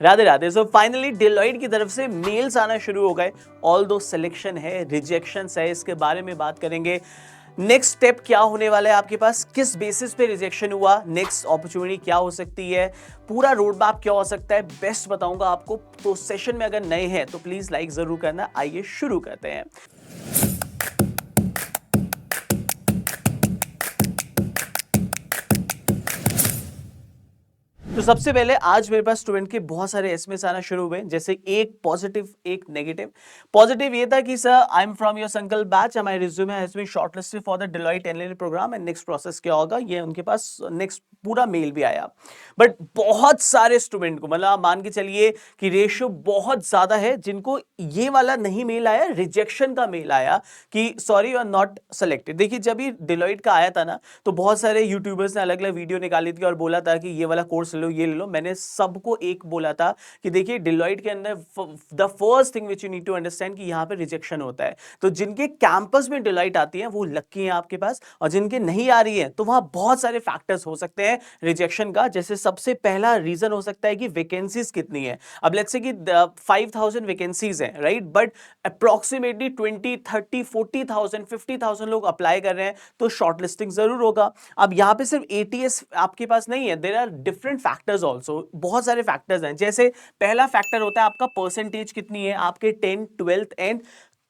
Radhe Radhe. So finally Deloitte की तरफ से मेल्स आना शुरू हो गए। ऑल दो सिलेक्शन है, रिजेक्शंस है, इसके बारे में बात करेंगे। नेक्स्ट स्टेप क्या होने वाला है आपके पास, किस बेसिस पे रिजेक्शन हुआ, नेक्स्ट अपॉर्चुनिटी क्या हो सकती है, पूरा रोड मैप क्या हो सकता है, बेस्ट बताऊंगा आपको। तो सेशन में अगर नए हैं तो प्लीज लाइक जरूर करना। आइए शुरू करते हैं। तो सबसे पहले आज मेरे पास स्टूडेंट के बहुत सारे एसएमएस आना शुरू हुए, जैसे एक पॉजिटिव एक नेगेटिव। पॉजिटिव ये था कि sir I am from your Sankalp batch, my resume has been shortlisted for the Deloitte NLL programme and next process क्या होगा, ये उनके पास नेक्स्ट पूरा मेल भी आया। बट बहुत सारे स्टूडेंट को, मतलब मान के चलिए कि रेशियो बहुत ज्यादा है जिनको ये वाला नहीं मेल आया, रिजेक्शन का मेल आया कि sorry you are not selected. देखिए जब ये डिलॉयट का आया था ना, तो बहुत सारे यूट्यूबर्स ने अलग अलग वीडियो निकाली थी और बोला था कि ये वाला कोर्स ले लो, ये ले लो। मैंने सबको एक बोला था कि देखिए डिलॉयट के अंदर the first thing which you need to understand कि यहाँ पे रिजेक्शन होता है। तो जिनके कैंपस में डिलॉयट आती है वो लकी है आपके पास, और जिनके नहीं आ रही है तो वहां बहुत सारे फैक्टर्स हो सकते हैं रिजेक्शन का। जैसे सबसे पहला रीजन हो सकता है कि वैकेंसीज कितनी है। अब लेट्स से कि 5000 वैकेंसीज हैं, राइट, बट अप्रोक्सीमेटली 20 30 40,000 50,000 लोग अप्लाई कर रहे हैं, तो शॉर्टलिस्टिंग जरूर होगा। अब यहाँ पे सिर्फ एटीएस आपके पास नहीं है, there are different factors also, बहुत सारे फैक्टर्स हैं। जैसे पहला फैक्टर होता है आपका परसेंटेज कितनी है, आपके 10th 12th एंड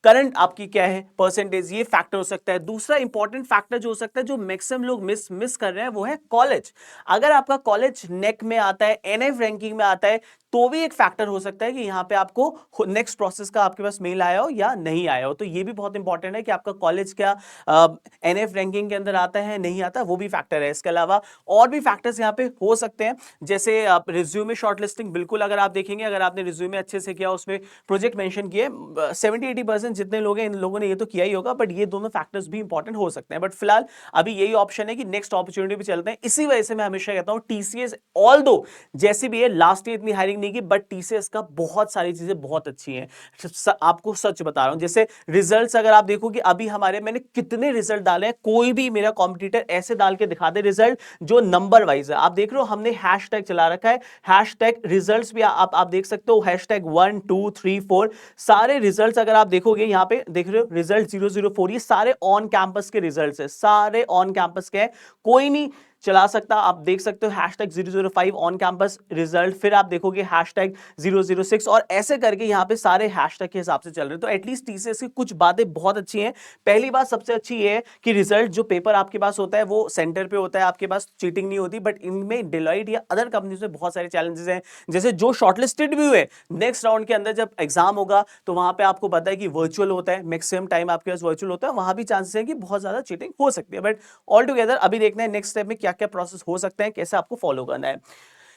करंट आपकी क्या है परसेंटेज, ये फैक्टर हो सकता है। दूसरा इंपॉर्टेंट फैक्टर जो हो सकता है, जो मैक्सिमम लोग मिस कर रहे हैं, वो है कॉलेज। अगर आपका कॉलेज नेक में आता है, एनएफ रैंकिंग में आता है, तो भी एक फैक्टर हो सकता है कि यहां पे आपको नेक्स्ट प्रोसेस का आपके पास मेल आया हो या नहीं आया हो। तो ये भी बहुत इंपॉर्टेंट है कि आपका कॉलेज क्या एनएफ रैंकिंग के अंदर आता है नहीं आता, वो भी फैक्टर है। इसके अलावा और भी फैक्टर्स यहाँ पे हो सकते हैं, जैसे रिज्यूमे शॉर्टलिस्टिंग। बिल्कुल अगर आप देखेंगे, अगर आपने रिज्यूमे अच्छे से किया, उसमें प्रोजेक्ट मेंशन किए, 70-80% जितने लोग हैं इन लोगों ने ये तो किया ही होगा, बट ये दोनों फैक्टर्स भी इंपॉर्टेंट हो सकते हैं। बट फिलहाल अभी यही ऑप्शन है कि नेक्स्ट अपॉर्चुनिटी पे चलते हैं। इसी वजह से मैं हमेशा कहता हूं टीसीएस ऑल दो जैसी भी है, लास्ट ईयर इतनी हायरिंग नहीं की, बट टीसीएस का बहुत सारी चीजें बहुत अच्छी हैं। आपको सच बता रहा हूं, जैसे रिजल्ट्स अगर आप देखो कि अभी हमारे मैंने कितने रिजल्ट डाले हैं, कोई भी मेरा कॉम्पिटिटर ऐसे डाल के दिखा दे रिजल्ट जो नंबर वाइज है। आप देख रहे हो हमने हैशटैग चला रखा है, हैशटैग रिजल्ट्स भी आप देख सकते हो, हैशटैग 1 2 3 4 सारे रिजल्ट्स अगर आप देखोगे, यहाँ पे देख रहे हो रिजल्ट 004, ये सारे ऑन कैंपस के रिजल्ट्स है, सारे ऑन कैंपस के हैं, कोई नहीं चला सकता। आप देख सकते हो हैशटैग 005 ऑन कैंपस रिजल्ट, फिर आप देखोगे हैशटैग 006, और ऐसे करके यहाँ पे सारे हैशटैग के हिसाब से चल रहे हैं। तो एटलीस्ट टीसीएस की कुछ बातें बहुत अच्छी हैं। पहली बात सबसे अच्छी ये है कि रिजल्ट जो पेपर आपके पास होता है वो सेंटर पे होता है, आपके पास चीटिंग नहीं होती। बट इनमें डिलॉयट या अदर कंपनीज में बहुत सारे चैलेंजेस हैं, जैसे जो शॉर्टलिस्टेड भी हुए नेक्स्ट राउंड के अंदर जब एग्जाम होगा, तो वहां पे आपको पता है कि वर्चुअल होता है, मैक्सिमम टाइम आपके पास वर्चुअल होता है, वहां भी चांसेस है कि बहुत ज्यादा चीटिंग हो सकती है। बट ऑल टुगेदर अभी देखना है नेक्स्ट स्टेप में क्या क्या प्रोसेस हो सकते हैं, कैसे आपको फॉलो करना है।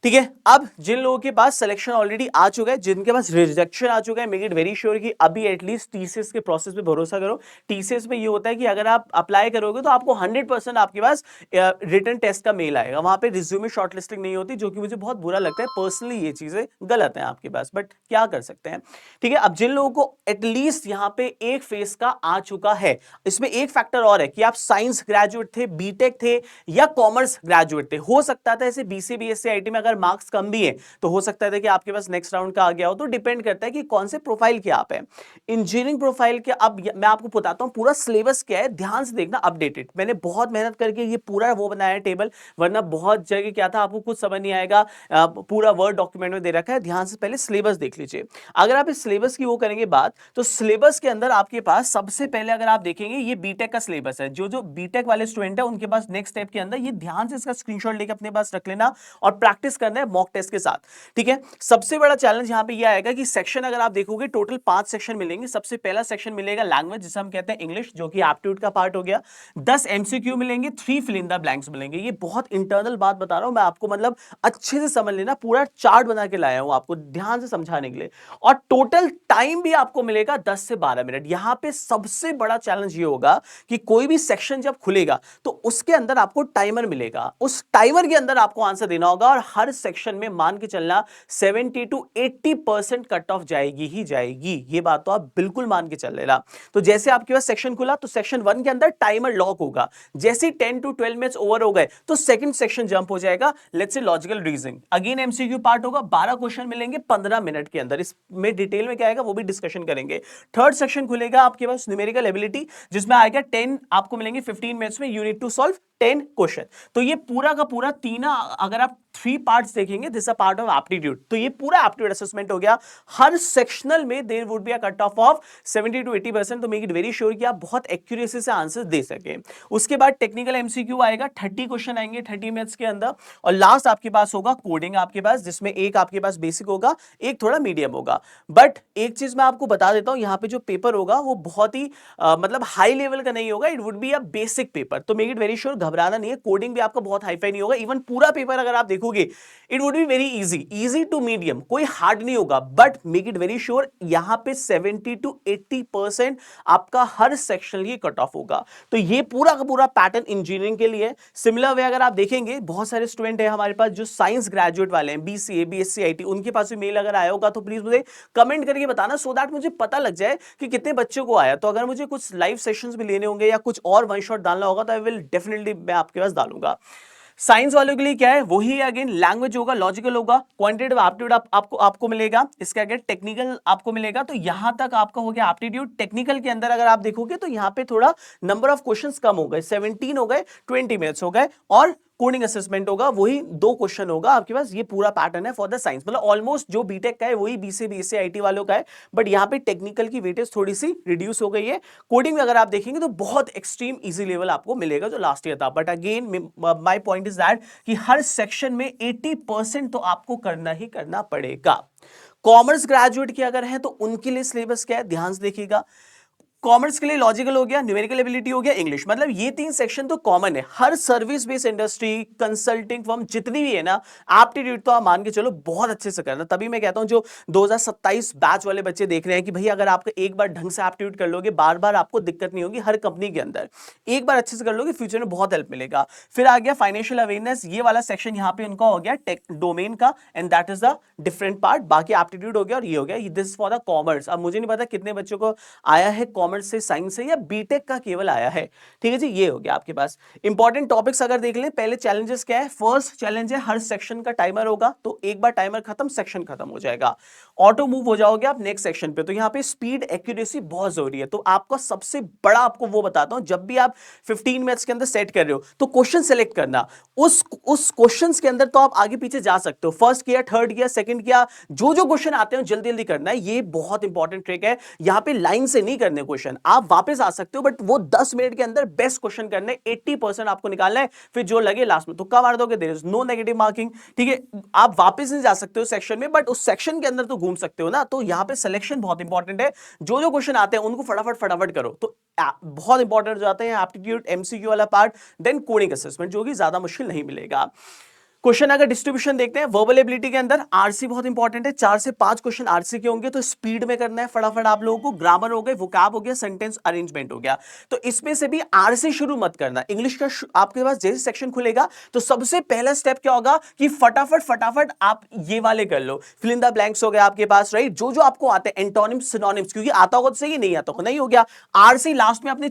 ठीक है, अब जिन लोगों के पास सिलेक्शन ऑलरेडी आ चुका है, जिनके पास रिजेक्शन आ चुका है, मेक इट वेरी श्योर कि अभी एटलीस्ट टीसीएस के प्रोसेस पे भरोसा करो। टीसीएस में ये होता है कि अगर आप अप्लाई करोगे तो आपको 100% आपके पास रिटन टेस्ट का मेल आएगा, वहां पे रिज्यूमे शॉर्टलिस्टिंग नहीं होती, जो कि मुझे बहुत बुरा लगता है पर्सनली। ये चीजें गलत है आपके पास, बट क्या कर सकते हैं। ठीक है, अब जिन लोगों को एटलीस्ट यहाँ पे एक फेस का आ चुका है, इसमें एक फैक्टर और है कि आप साइंस ग्रेजुएट थे, बीटेक थे या कॉमर्स ग्रेजुएट थे। हो सकता था ऐसे बीसी बीएससी आईटी में अगर मार्क्स कम भी है तो हो सकता है कि आपके पास नेक्स्ट राउंड का आ गया हो। तो डिपेंड करता है कि कौन से प्रोफाइल के आप हैं, इंजीनियरिंग प्रोफाइल के। अब मैं आपको बताता हूं पूरा सिलेबस क्या है, ध्यान से देखना, अपडेटेड। मैंने बहुत मेहनत करके ये पूरा वो बनाया है टेबल, वरना बहुत जगह क्या था आपको कुछ समझ नहीं आएगा, पूरा वर्ड डॉक्यूमेंट में दे रखा है। ध्यान से पहले सिलेबस देख लीजिए। अगर आप इस सिलेबस की वो करेंगे बात, तो सिलेबस के अंदर आपके पास सबसे पहले अगर आप देखेंगे ये बीटेक का सिलेबस है। जो जो बीटेक वाले स्टूडेंट है उनके पास नेक्स्ट स्टेप के अंदर ये ध्यान से इसका स्क्रीनशॉट लेकर अपने पास रख लेना और प्रैक्टिस करना है मॉक टेस्ट के साथ। ठीक है, सबसे बड़ा चैलेंज यहां पे ये आएगा कि सेक्शन अगर आप देखोगे टोटल 5 सेक्शन मिलेंगे। सबसे पहला सेक्शन मिलेगा लैंग्वेज, जिसे हम कहते हैं इंग्लिश, जो कि एप्टीट्यूड का पार्ट हो गया। 10 एमसीक्यू मिलेंगे, 3 फिल इन द ब्लैंक्स मिलेंगे। ये बहुत इंटरनल बात बता रहा हूं मैं आपको, मतलब अच्छे से समझ लेना, पूरा चार्ट बना के लाया हूं आपको ध्यान से समझाने के लिए। और टोटल टाइम भी आपको मिलेगा 10 से 12 मिनट। यहां पे सबसे बड़ा चैलेंज ये होगा कि कोई भी सेक्शन जब खुलेगा तो उसके अंदर आपको टाइमर मिलेगा, उस टाइमर के अंदर आपको आंसर देना होगा, और हर हर सेक्शन में मान के चलना 70 to 80% कट ऑफ जाएगी ही जाएगी, ये बात तो आप बिल्कुल मान के चल लेना। तो जैसे आपके पास सेक्शन खुला तो सेक्शन 1 के अंदर टाइमर लॉक होगा, जैसे 10 to 12 मिनट्स ओवर हो गए तो सेकंड सेक्शन जंप हो जाएगा, let's say logical reasoning, again MCQ part होगा, 12 क्वेश्चन मिलेंगे 15 मिनट के अंदर, इसमें डिटेल में क्या आएगा वो भी डिस्कशन करेंगे। थर्ड सेक्शन खुलेगा आपके पास न्यूमेरिकल एबिलिटी, जिसमें आएगा 10 आपको मिलेंगे 15 मिनट्स में, you need to solve 10 question. तो ये पूरा का पूरा तीना अगर आप 3 पार्ट्स देखेंगे, this a part of aptitude, तो ये पूरा एप्टीट्यूड असेसमेंट हो गया। हर सेक्शनल में there would be a cut off 70 to 80%, तो मेक इट वेरी श्योर कि आप बहुत एक्यूरेसी से आंसर दे सके। उसके बाद टेक्निकल एमसीक्यू आएगा, 30 क्वेश्चन आएंगे 30 मिनट्स के अंदर, और लास्ट आपके पास होगा कोडिंग आपके पास, जिसमें एक आपके पास बेसिक होगा, एक थोड़ा मीडियम होगा। बट एक चीज मैं आपको बता देता हूं, यहां पे जो पेपर होगा वो बहुत ही मतलब हाई लेवल का नहीं होगा, it would be a basic paper, तो मेक इट वेरी श्योर घबराना नहीं है। कोडिंग भी आपका बहुत हाईफाई नहीं होगा, इवन पूरा पेपर अगर आप देखोगे it would be very easy to medium, कोई हार्ड नहीं होगा, but make it very sure यहां पे 70 to 80% आपका हर सेक्शन ये कट ऑफ होगा। तो ये पूरा का पूरा पैटर्न इंजीनियरिंग के लिए। सिमिलर वे अगर आप देखेंगे, बहुत सारे स्टूडेंट है हमारे पास जो साइंस ग्रेजुएट वाले हैं, बीसीए बीएससी आईटी, उनके पास भी मेल अगर आया होगा तो प्लीज मुझे कमेंट करके बताना, सो दैट मुझे पता लग जाए कि कितने बच्चों को आया। तो अगर मुझे कुछ लाइव सेशंस भी लेने होंगे या कुछ और वन शॉट डालना होगा तो आई विल डेफिनेटली मैं आपके पास डालूंगा। साइंस वालों के लिए क्या है, वही अगेन लैंग्वेज होगा, लॉजिकल होगा, क्वांटिटेटिव एप्टीट्यूड आपको मिलेगा, इसके आगे टेक्निकल आपको मिलेगा। तो यहां तक आपका हो गया एप्टीट्यूड। टेक्निकल के अंदर अगर आप देखोगे तो यहां पे थोड़ा नंबर ऑफ क्वेश्चंस कम हो गए, 17 हो गए, 20 मिनट्स हो गए, और कोडिंग असेसमेंट होगा, वही 2 क्वेश्चन होगा आपके पास। ये पूरा पैटर्न है फॉर द साइंस, मतलब ऑलमोस्ट जो बीटेक का है वही बीसीए बीएससी आईटी वालों का है, बट यहां पे टेक्निकल की वेटेज थोड़ी सी रिड्यूस हो गई है। कोडिंग में अगर आप देखेंगे तो बहुत एक्सट्रीम इजी लेवल आपको मिलेगा जो लास्ट ईयर था। But again my point is that कि हर सेक्शन में 80% तो आपको करना ही करना पड़ेगा। कॉमर्स ग्रेजुएट के अगर है तो उनके लिए सिलेबस क्या है, ध्यान से देखिएगा। कॉमर्स के लिए लॉजिकल हो गया, न्यूमेरिकल एबिलिटी हो गया, इंग्लिश, मतलब ये 3 सेक्शन तो कॉमन है। हर service based industry, consulting firm जितनी भी है ना, एप्टीट्यूड तो आप मान के चलो बहुत अच्छे से करना। तभी मैं कहता हूं जो 2027 बैच वाले बच्चे देख रहे हैं कि भाई अगर आप एक बार ढंग से एप्टीट्यूड कर लोगे, बार बार आपको दिक्कत नहीं होगी। हर कंपनी के अंदर एक बार अच्छे से कर लोगे, फ्यूचर में बहुत हेल्प मिलेगा। फिर आ गया फाइनेंशियल अवेयरनेस, ये वाला सेक्शन यहाँ पे उनका हो गया टेक डोमेन का, and that is the different part. बाकी एप्टीट्यूड हो गया और ये हो गया, दिस फॉर द कॉमर्स। अब मुझे नहीं पता कितने बच्चों को आया है कॉमर्स से, साइंस से, या बीटेक का केवल आया है। ठीक है जी, ये हो गया आपके पास। इंपॉर्टेंट टॉपिक्स अगर देख लें, पहले चैलेंजेस क्या है। फर्स्ट चैलेंज है हर सेक्शन का टाइमर होगा, तो एक बार टाइमर खत्म सेक्शन खत्म हो जाएगा, ऑटो मूव हो जाओगे आप नेक्स्ट सेक्शन पे। तो यहां पे स्पीड एक्यूरेसी बहुत जरूरी है। तो आपका सबसे बड़ा आपको वो बताता हूं, जब भी आप 15 मिनट्स के अंदर सेट कर रहे हो तो क्वेश्चन सेलेक्ट करना, उस क्वेश्चंस के अंदर तो आप आगे पीछे जा सकते हो, फर्स्ट किया, थर्ड किया, सेकंड किया, जो जो क्वेश्चन आते हैं जल्दी जल्दी करना है। ये बहुत इंपॉर्टेंट ट्रिक है। यहां पे लाइन से नहीं करने क्वेश्चन, आप वापस आ सकते हो, बट वो 10 मिनट के अंदर बेस्ट क्वेश्चन करने, 80% आपको निकालना है। फिर जो लगे लास्ट में तुक्का मार दोगे, there is no negative marking. ठीक है, आप वापस नहीं जा सकते हो सेक्शन में, बट उस सेक्शन के अंदर तो घूम सकते हो ना। तो यहां पे सिलेक्शन बहुत इंपॉर्टेंट है, जो जो क्वेश्चन आते हैं उनको फटाफट फटाफट करो। तो बहुत इंपॉर्टेंट हो जाते हैं एप्टीट्यूड एमसीक्यू वाला पार्ट, देन कोडिंग असेसमेंट, जो कि ज्यादा मुश्किल नहीं मिलेगा। क्वेश्चन अगर डिस्ट्रीब्यूशन देखते हैं, वर्बल एबिलिटी के अंदर आरसी बहुत इंपॉर्टेंट है, 4 से 5 क्वेश्चन आरसी के होंगे, तो स्पीड में करना है फटाफट आप लोगों को। ग्रामर हो गए, वोकैब हो गया, सेंटेंस अरेंजमेंट हो गया, तो इसमें से भी आरसी शुरू मत करना। इंग्लिश का आपके पास जैसे सेक्शन खुलेगा तो सबसे पहला स्टेप क्या होगा कि फटाफट फटाफट आप ये वाले कर लो, फिल इन द ब्लैंक्स हो गया आपके पास, राइट, जो जो आपको आते हैं, एंटोनिम्स सिनोनिम्स, क्योंकि आता होगा तो सही, नहीं आता होगा नहीं हो गया। आरसी लास्ट में अपने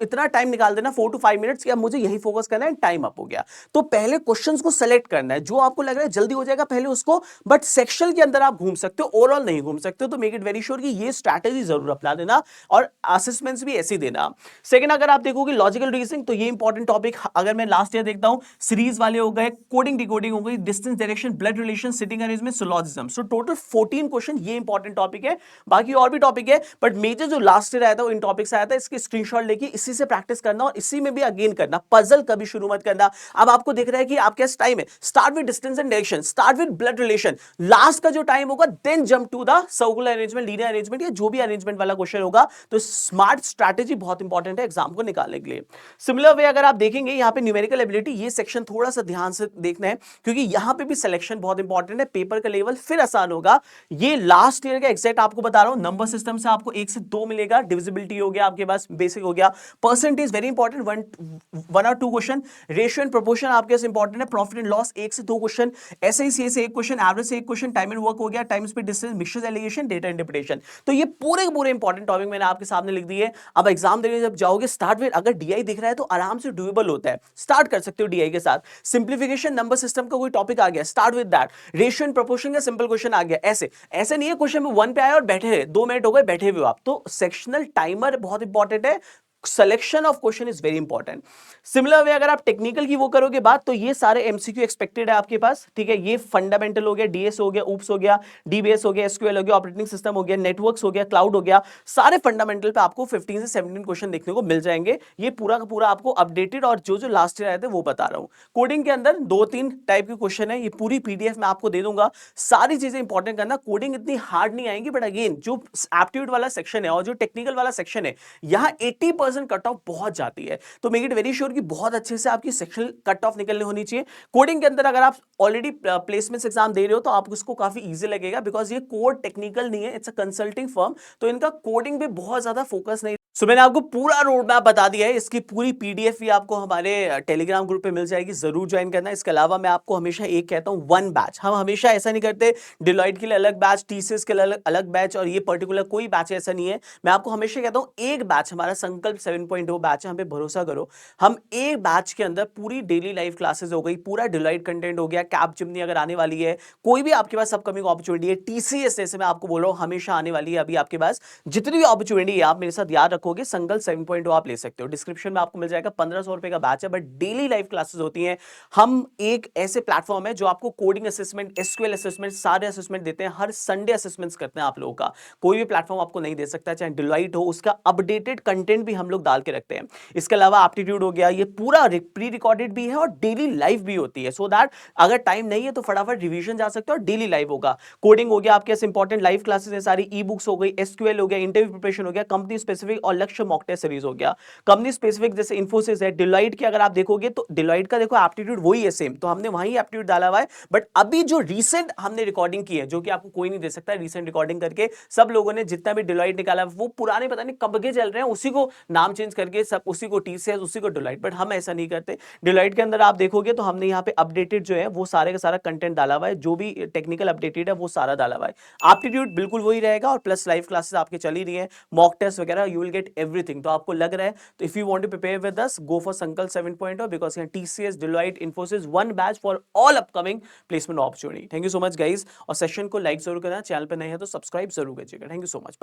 इतना टाइम निकाल देना 4 to 5 मिनट्स कि अब मुझे यही फोकस करना है, टाइम अप हो गया। तो पहले क्वेश्चंस को सेलेक्ट करना है, जो आपको लग रहा है जल्दी हो जाएगा पहले उसको, बट सेक्शन के अंदर आप घूम सकते हो, ओवरऑल नहीं घूम सकते हो। तो मेक इट वेरी श्योर कि ये स्ट्रैटेजी जरूर अपना देना, और असेसमेंट्स भी ऐसे देना। सेकंड, अगर आप देखोगे लॉजिकल रीजनिंग, तो ये इंपॉर्टेंट टॉपिक अगर मैं लास्ट ईयर देखता हूं, सीरीज वाले हो गए, कोडिंग डिकोडिंग हो गई, distance direction, blood relation, sitting arrangement, syllogism, so total 14 question ये इंपॉर्टेंट टॉपिक है। बाकी और भी टॉपिक है, बट मेजर जो लास्ट ईयर आया था वो इन टॉपिक से आया था। इसके स्क्रीनशॉट लेके इसी से प्रैक्टिस करना, और इसी में भी अगेन करना। पजल कभी शुरू मत करना। अब आपको दिख रहा है कि आपके पास टाइम है, start with distance and direction, start with blood relation, last का जो टाइम होगा then jump to the circular arrangement, linear arrangement, या जो भी अरेंजमेंट वाला क्वेश्चन होगा। तो स्मार्ट स्ट्रैटेजी बहुत इंपॉर्टेंट है एग्जाम को निकालने के लिए। सिमिलर वे अगर आप देखेंगे यहां पे न्यूमेरिकल एबिलिटी, ये सेक्शन थोड़ा सा ध्यान से देखना है, क्योंकि यहां पे भी सिलेक्शन बहुत इंपॉर्टेंट है। पेपर का लेवल फिर आसान होगा। ये लास्ट ईयर का एग्जैक्ट आपको बता रहा हूं, नंबर सिस्टम से आपको 1 से 2 मिलेगा, डिविजिबिलिटी हो गया आपके पास, बेसिक हो गया, परसेंटेज वेरी इंपॉर्टेंट, वन और two question, ratio and proportion आपके पास इंपॉर्टेंट है, प्रॉफिट एंड लॉस 1 से 2 क्वेश्चन, एसआईसीए से 1 क्वेश्चन, एवरेज से 1 क्वेश्चन, टाइम एंड वर्क हो गया, time speed distance, mixture allegation, data interpretation. तो ये पूरे के पूरे इंपॉर्टेंट टॉपिक मैंने आपके सामने लिख दिए। अब एग्जाम देने जब जाओगे स्टार्ट विद, अगर डीआई दिख रहा है तो आराम से डूएबल होता है, स्टार्ट कर सकते हो डीआई के साथ। सिंप्लीफिकेशन नंबर सिस्टम का कोई टॉपिक आ गया, start with that. Ratio and proportion का सिंपल क्वेश्चन आ गया, ऐसे ऐसे नहीं है क्वेश्चन में 1 पे आया और बैठे रहे, 2 मिनट हो गए बैठे हुए आप। तो सेक्शनल टाइमर बहुत इंपॉर्टेंट है, selection of question is very important. Similar way अगर आप टेक्निकल की वो करोगे बात, तो ये सारे एमसीक्यू एक्सपेक्टेड है आपके पास, ठीक है। ये फंडामेंटल हो गया, डीएस हो गया, ऊप्स हो गया, डीबीएस हो गया, एसक्यूएल हो गया, ऑपरेटिंग सिस्टम हो गया, नेटवर्क्स हो गया, क्लाउड हो गया, सारे फंडामेंटल पे आपको 15 से 17 क्वेश्चन देखने को मिल जाएंगे। ये पूरा का पूरा आपको अपडेटेड और जो जो लास्ट ईयर आए थे वो बता रहा हूं। कोडिंग के अंदर 2-3 टाइप के क्वेश्चन है, ये पूरी पीडीएफ में आपको दे दूंगा, सारी चीजें इंपॉर्टेंट करना। कोडिंग इतनी हार्ड नहीं आएंगी, बट अगेन जो एप्टीट्यूड वाला सेक्शन है और जो टेक्निकल वाला सेक्शन है, यहां 80% कट ऑफ बहुत जाती है। तो मेक इट वेरी श्योर कि बहुत अच्छे से आपकी सेक्शनल कट ऑफ निकलने होनी चाहिए। कोडिंग के अंदर अगर आप ऑलरेडी प्लेसमेंट्स एग्जाम दे रहे हो तो आपको इसको काफी इजी लगेगा, बिकॉज ये कोड टेक्निकल नहीं है, इट्स अ कंसल्टिंग फर्म, तो इनका कोडिंग पे बहुत ज्यादा फोकस नहीं। सो मैंने आपको पूरा रोड मैप बता दिया है, इसकी पूरी पीडीएफ भी आपको हमारे टेलीग्राम ग्रुप पे मिल जाएगी, जरूर ज्वाइन करना। इसके अलावा मैं आपको हमेशा एक कहता हूं, वन बैच। हम हमेशा ऐसा नहीं करते डिलॉयट के लिए अलग बैच, टीसीएस के लिए अलग बैच, और ये पर्टिकुलर कोई बैच ऐसा नहीं है। मैं आपको हमेशा कहता हूं एक बैच, हमारा संकल्प 7.0 बैच है, हम पे भरोसा करो। हम एक बैच के अंदर पूरी डेली लाइव क्लासेस हो गई, पूरा डिलॉयट कंटेंट हो गया, कैप जिमनी अगर आने वाली है, कोई भी आपके पास अपकमिंग अपॉर्चुनिटी है, टीसीएस जैसे मैं आपको बोल रहा हूं हमेशा आने वाली है। अभी आपके पास जितनी भी अपॉर्चुनिटी है आप मेरे साथ याद रखोगे, संकल्प 7.0 आप ले सकते हो। डिस्क्रिप्शन में आपको मिल जाएगा, 1500 रुपए का बैच है, बट डेली लाइव क्लासेस होती हैं। हम एक ऐसे प्लेटफॉर्म है जो आपको कोडिंग असेसमेंट, एसक्यूएल असेसमेंट, सारे असेसमेंट देते हैं। हर संडे असेसमेंट्स करते हैं आप लोगों का, कोई भी प्लेटफॉर्म आपको नहीं दे सकता, चाहे डिलॉयट हो, उसका अपडेटेड कंटेंट भी हम लोग डाल के रखते हैं। इसके अलावा एप्टीट्यूड हो गया, ये पूरा प्री रिकॉर्डेड भी है और डेली लाइव भी होती है, सो दैट अगर टाइम नहीं है तो फटाफट रिवीजन जा सकते हो और डेली लाइव होगा। कोडिंग हो गया आपके इंपॉर्टेंट लाइव क्लासेस है सारी, ई बुक्स हो गई, एसक्यूएल हो गया, इंटरव्यू प्रिपरेशन हो गया, कंपनी स्पेसिफिक और लक्ष्य मॉक टेस्ट सीरीज हो गया। कंपनी स्पेसिफिक जैसे इन्फोसिस है, डिलॉयट की अगर आप देखोगे तो डिलॉयट का देखो एप्टीट्यूड वही है सेम, तो हमने वहीं एप्टीट्यूड डाला हुआ है। बट अभी जो रीसेंट हमने रिकॉर्डिंग की है, जो कि आपको कोई नहीं दे सकता, रीसेंट रिकॉर्डिंग करके सब लोगों ने जितना भी डिलॉयट निकाला वो पुराने पता नहीं कब के चल रहे हैं, उसी को नाम चेंज करके सब उसी को टीसीएस, उसी को डिलॉयट, बट हम ऐसा नहीं करते। डिलॉयट के अंदर आप देखोगे तो हमने यहाँ पे अपडेटेड जो है वो सारे का सारा कंटेंट डाला हुआ है, जो भी टेक्निकल अपडेटेड है वो सारा डाला हुआ है। एप्टीट्यूड बिल्कुल वही रहेगा, और प्लस लाइव क्लासेस आपके चल ही रही है, मॉक टेस्ट वगैरह, यू विल गेट एवरीथिंग। तो आपको लग रहा है, तो if you want to prepare with us, go for Sankalp 7.0, because यहाँ TCS, Deloitte, Infosys, one batch for all upcoming placement opportunity. Thank you so much guys, और सेशन को लाइक जरूर करना, चैनल पे नए हैं तो सब्सक्राइब जरूर कीजिएगा। Thank you so much.